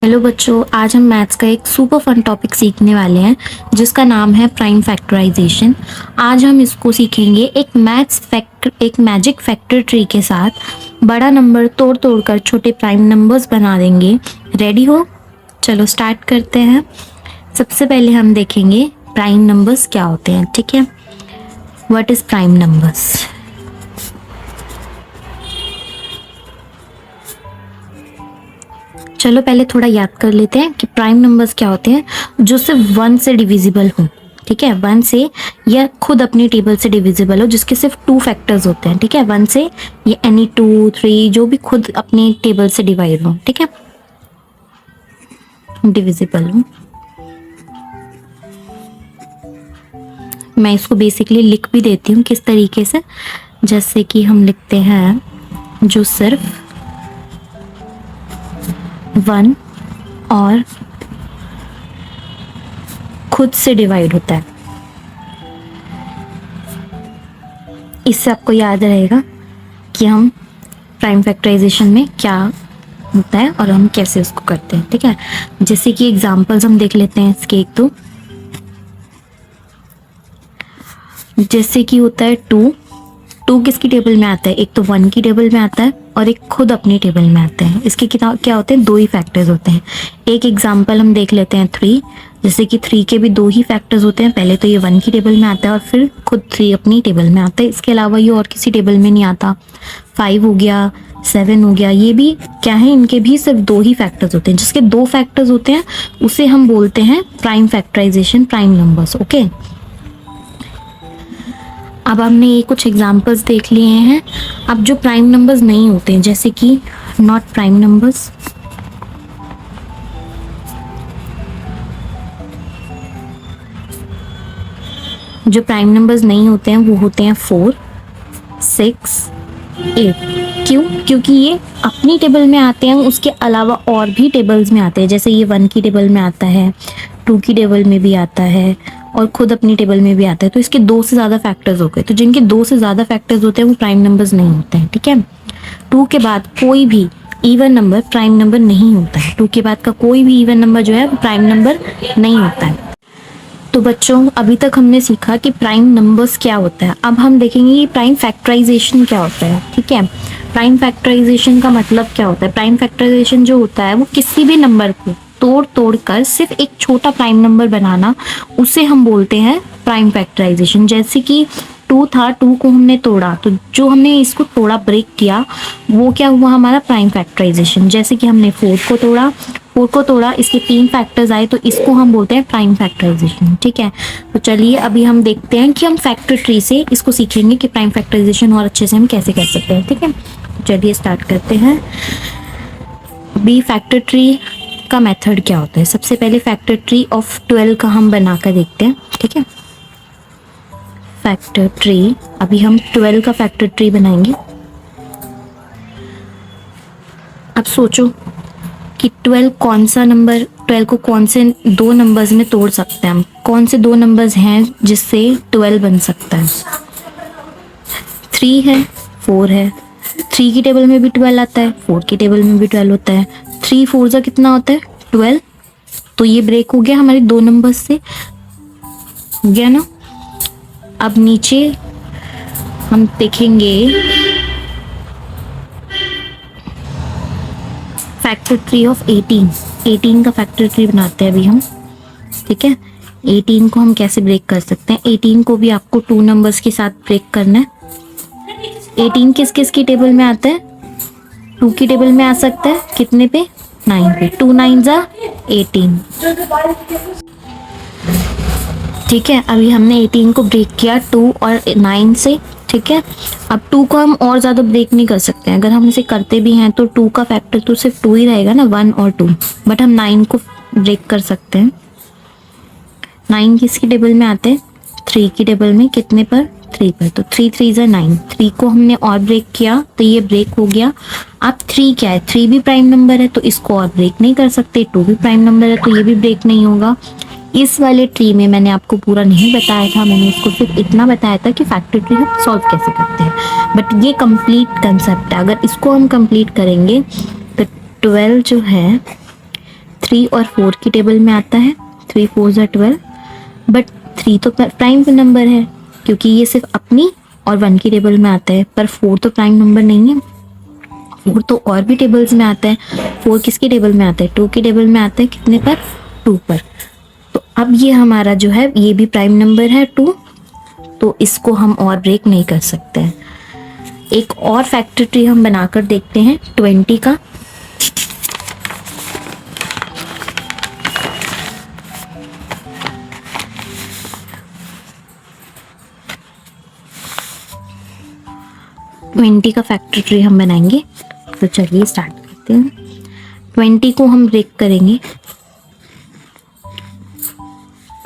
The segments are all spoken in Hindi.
हेलो बच्चों, आज हम मैथ्स का एक सुपर फन टॉपिक सीखने वाले हैं जिसका नाम है प्राइम फैक्टराइजेशन। आज हम इसको सीखेंगे एक मैजिक फैक्टर ट्री के साथ। बड़ा नंबर तोड़ तोड़ कर छोटे प्राइम नंबर्स बना देंगे। रेडी हो? चलो स्टार्ट करते हैं। सबसे पहले हम देखेंगे प्राइम नंबर्स क्या होते हैं। ठीक है, व्हाट इज प्राइम नंबर्स। चलो पहले थोड़ा याद कर लेते हैं कि प्राइम नंबर्स क्या होते हैं, जो सिर्फ 1 से डिविजिबल हो। ठीक है, 1 से या खुद अपनी टेबल से डिविजिबल हो, जिसके सिर्फ 2 फैक्टर्स होते हैं। ठीक है, 1 से ये एनी 2, 3 जो भी खुद अपनी टेबल से डिवाइड हो। ठीक है, डिविजिबल हो। मैं इसको बेसिकली लिख भी देती हूँ किस तरीके से, जैसे कि हम लिखते हैं जो सिर्फ 1 और खुद से डिवाइड होता है। इससे आपको याद रहेगा कि हम प्राइम फैक्टराइजेशन में क्या होता है और हम कैसे उसको करते हैं। ठीक है, जैसे कि एग्जांपल्स हम देख लेते हैं इसके एक दो। जैसे कि होता है 2 किसकी टेबल में आता है? एक तो 1 की टेबल में आता है और एक खुद अपनी टेबल में आते हैं। इसके क्या होते हैं? 2 ही फैक्टर्स होते हैं। एक एग्जांपल हम देख लेते हैं 3। जैसे कि 3 के भी 2 ही फैक्टर्स होते हैं। पहले तो ये 1 की टेबल में आता है और फिर खुद 3 अपनी टेबल में आता है। इसके अलावा ये और किसी टेबल में नहीं आता। 5 हो गया, 7 हो गया, ये भी क्या है? इनके भी सिर्फ 2 ही फैक्टर्स होते हैं। जिसके 2 फैक्टर्स होते हैं उसे हम बोलते हैं prime factorization, prime numbers. Okay, अब हमने ये कुछ एग्जांपल्स देख लिए हैं। अब जो प्राइम नंबर्स नहीं होते हैं, जैसे कि नॉट प्राइम नंबर्स, जो प्राइम नंबर्स नहीं होते हैं वो होते हैं 4, 6, 8। क्यों? क्योंकि ये अपनी टेबल में आते हैं, उसके अलावा और भी टेबल्स में आते हैं। जैसे ये 1 की टेबल में आता है, 2 की टेबल में भी आता है और खुद अपनी टेबल में भी आता है। तो इसके 2 से ज़्यादा फैक्टर्स हो गए। तो जिनके 2 से ज़्यादा फैक्टर्स होते हैं वो प्राइम नंबर्स नहीं होते हैं। ठीक है, 2 के बाद कोई भी इवन नंबर प्राइम नंबर नहीं होता है। 2 के बाद का कोई भी इवन नंबर जो है वो प्राइम नंबर नहीं होता है। तो बच्चों, अभी तक हमने सीखा कि प्राइम नंबर्स क्या होता है। अब हम देखेंगे कि प्राइम फैक्टराइजेशन क्या होता है। ठीक है, प्राइम फैक्टराइजेशन का मतलब क्या होता है? प्राइम फैक्टराइजेशन जो होता है वो किसी भी नंबर को तोड़ तोड़ कर सिर्फ एक छोटा प्राइम नंबर बनाना, उसे हम बोलते हैं प्राइम फैक्टराइजेशन। जैसे कि 2 था, 2 को हमने तोड़ा, तो जो हमने इसको थोड़ा ब्रेक किया वो क्या हुआ? हमारा प्राइम फैक्टराइजेशन। जैसे कि हमने 4 को तोड़ा, इसके 3 फैक्टर्स आए, तो इसको हम बोलते हैं प्राइम फैक्टराइजेशन। ठीक है, तो चलिए अभी हम देखते हैं कि हम फैक्टर ट्री से इसको सीखेंगे कि प्राइम फैक्टराइजेशन और अच्छे से हम कैसे कर सकते हैं। ठीक है, तो चलिए स्टार्ट करते हैं। अभी फैक्टर ट्री का मेथड क्या होता है? सबसे पहले फैक्टर ट्री ऑफ 12 का हम बनाकर देखते हैं। ठीक है, फैक्टर ट्री, अभी हम 12 का फैक्टर ट्री बनाएंगे। अब सोचो कि 12 कौन सा नंबर, 12 को कौन से 2 नंबर्स में तोड़ सकते हैं हम? कौन से 2 नंबर्स हैं जिससे 12 बन सकता है? 3 है, 4 है। 3 की टेबल में भी 12 आता है, 4 की टेबल में भी 12 होता है। 3 4 जा कितना होता है? 12। तो ये ब्रेक हो गया हमारे 2 नंबर्स से, हो गया ना। अब नीचे हम देखेंगे फैक्टर ट्री ऑफ 18 का फैक्टर ट्री बनाते हैं अभी हम। ठीक है, 18 को हम कैसे ब्रेक कर सकते हैं? 18 को भी आपको 2 नंबर्स के साथ ब्रेक करना है। 18 किस किस की टेबल में आता है? 2 की टेबल में आ सकता है, कितने पे? 9 पे। 2 9 जा 18। ठीक है, अभी हमने 18 को ब्रेक किया 2 और 9 से। ठीक है, अब 2 को हम और ज़्यादा ब्रेक नहीं कर सकते हैं। अगर हम इसे करते भी हैं तो 2 का फैक्टर तो सिर्फ 2 ही रहेगा ना, 1 और 2। बट हम 9 को ब्रेक कर सकते हैं। 9 किसकी टेबल में आते हैं? 3 की टेबल में, कितने पर? 3 पर। तो 3 3 जा 9। 3 को हमने और ब्रेक किया तो ये ब्रेक हो गया। अब 3 क्या है? 3 भी प्राइम नंबर है तो इसको और ब्रेक नहीं कर सकते। 2 भी प्राइम नंबर है तो ये भी ब्रेक नहीं होगा। इस वाले ट्री में मैंने आपको पूरा नहीं बताया था, मैंने इसको सिर्फ इतना बताया था कि फैक्टर ट्री हम सॉल्व कैसे करते हैं। बट ये कंप्लीट कंसेप्ट है, अगर इसको हम कंप्लीट करेंगे तो 12 जो है 3 और 4 की टेबल में आता है, 3 4 ज़ा 12, बट 3 तो प्राइम नंबर है क्योंकि ये सिर्फ अपनी और 1 की टेबल में आता है, पर 4 तो प्राइम नंबर नहीं है। 4 तो और भी टेबल्स में आता है। 4 किसकी टेबल में आता है? 2 की टेबल में आता है। कितने पर? 2 पर। तो अब ये हमारा जो है ये भी प्राइम नंबर है 2, तो इसको हम और ब्रेक नहीं कर सकते हैं। एक और फैक्टर ट्री हम बनाकर देखते हैं 20 का। ट्वेंटी का फैक्टर ट्री हम बनाएंगे, तो चलिए स्टार्ट करते हैं। 20 को हम ब्रेक करेंगे।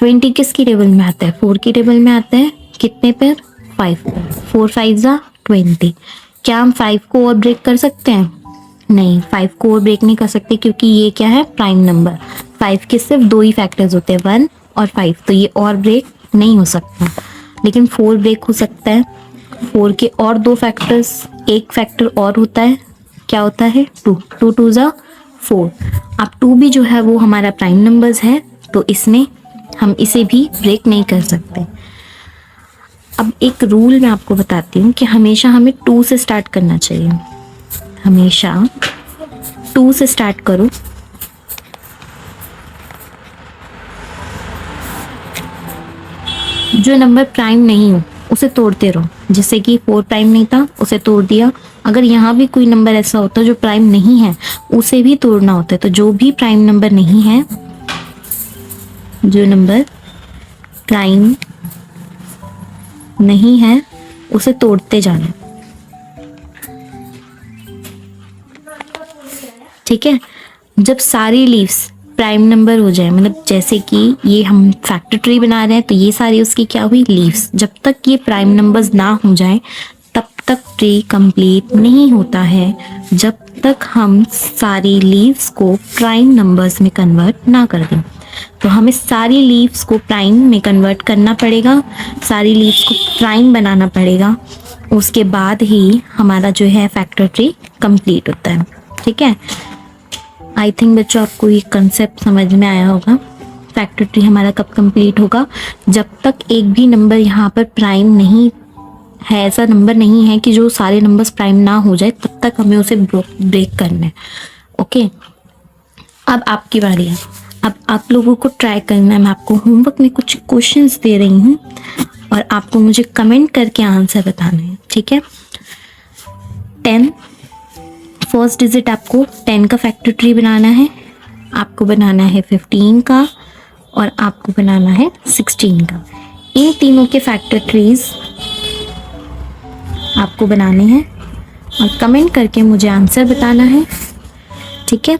20 किसकी टेबल में आता है? 4 की टेबल में आता है। कितने पर? 5 पर। 4 5 ज़ा 20। क्या हम 5 को और ब्रेक कर सकते हैं? नहीं, 5 को और ब्रेक नहीं कर सकते क्योंकि ये क्या है? Prime number. 5 के सिर्फ 2 ही फैक्टर्स होते हैं, 1 और 5, तो ये और ब्रेक नहीं हो सकता। लेकिन 4 ब्रेक हो सकता है। 4 के और 2 फैक्टर्स, एक फैक्टर और होता है, क्या होता है? 2 2 2 ज़ा 4। अब 2 भी जो है वो हमारा प्राइम नंबर्स है, तो इसमें हम इसे भी ब्रेक नहीं कर सकते। अब एक रूल मैं आपको बताती हूँ कि हमेशा हमें 2 से स्टार्ट करना चाहिए। हमेशा 2 से स्टार्ट करो। जो नंबर प्राइम नहीं हो उसे तोड़ते रहो। जैसे कि 4 प्राइम नहीं था, उसे तोड़ दिया। अगर यहाँ भी कोई नंबर ऐसा होता जो प्राइम नहीं है, उसे भी तोड़ना होता है। तो जो भी प्राइम नंबर नहीं है, जो नंबर प्राइम नहीं है, उसे तोड़ते जाना। ठीक है। जब सारी लीव्स प्राइम नंबर हो जाए, मतलब जैसे कि ये हम फैक्टर ट्री बना रहे हैं, तो ये सारी उसकी क्या हुई? लीव्स। जब तक ये प्राइम नंबर्स ना हो जाए तब तक ट्री कंप्लीट नहीं होता है, जब तक हम सारी लीव्स को प्राइम नंबर्स में कन्वर्ट ना कर दें। तो हमें सारी लीव्स को प्राइम में कन्वर्ट करना पड़ेगा, सारी लीव्स को प्राइम बनाना पड़ेगा। उसके बाद ही हमारा जो है फैक्टर ट्री कंप्लीट होता है। ठीक है। आई थिंक बच्चों आपको ये कंसेप्ट समझ में आया होगा। फैक्टर ट्री हमारा कब कंप्लीट होगा? जब तक एक भी नंबर यहाँ पर प्राइम नहीं है, ऐसा नंबर नहीं है कि जो सारे नंबर्स प्राइम ना हो जाए, तब तक हमें उसे ब्रेक करना है। ओके, अब आपकी बारी है। अब आप लोगों को ट्राई करना है। मैं आपको होमवर्क में कुछ क्वेश्चंस दे रही हूँ और आपको मुझे कमेंट करके आंसर बताना है। ठीक है। 10 फर्स्ट डिजिट आपको 10 का फैक्टर ट्री बनाना है, आपको बनाना है 15 का, और आपको बनाना है 16 का। इन तीनों के फैक्टर ट्रीज आपको बनाने हैं और कमेंट करके मुझे आंसर बताना है। ठीक है।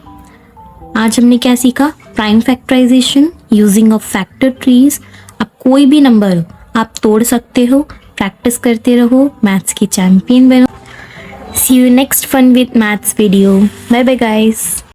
आज हमने क्या सीखा? Prime factorization using of factor trees. अब कोई भी नंबर हो आप तोड़ सकते हो। प्रैक्टिस करते रहो, मैथ्स की चैंपियन बनो। See you next fun with maths video. Bye bye guys.